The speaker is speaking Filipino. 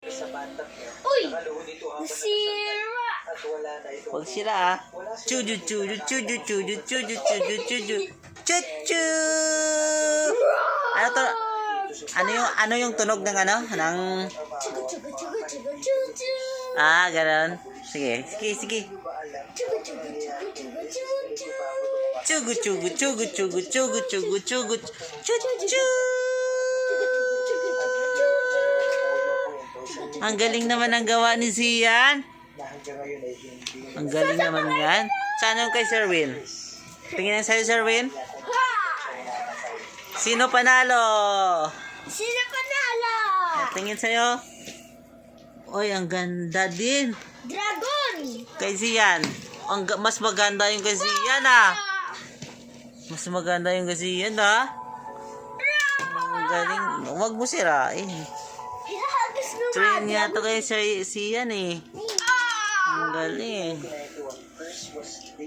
Uy! Nasira! Huwag sila ah. Chuju chuju chuju chuju chuju chuju chuju chuju. Ano to? Ano yung tunog ng ano? Ng Chugu chugu chugu chugu chugu. Ganon. Sige. Chugu chugu chugu chugu chugu. Chugu chugu chugu chugu chugu chugu chugu. Ang galing naman ang gawa ni Zian. Ang galing naman yan. Saan yung kay Sir Will? Tingin sa'yo, Sir Will. Sino panalo? Sino panalo? Tingin sa'yo. Oy, ang ganda din. Dragon! Kay Zian. Mas maganda yung kay Zian ah. Mas maganda yung kay Zian ah. Ang galing. Huwag mo sirain. Hinahagas mo Train niya to kay Zian eh. Ang galing.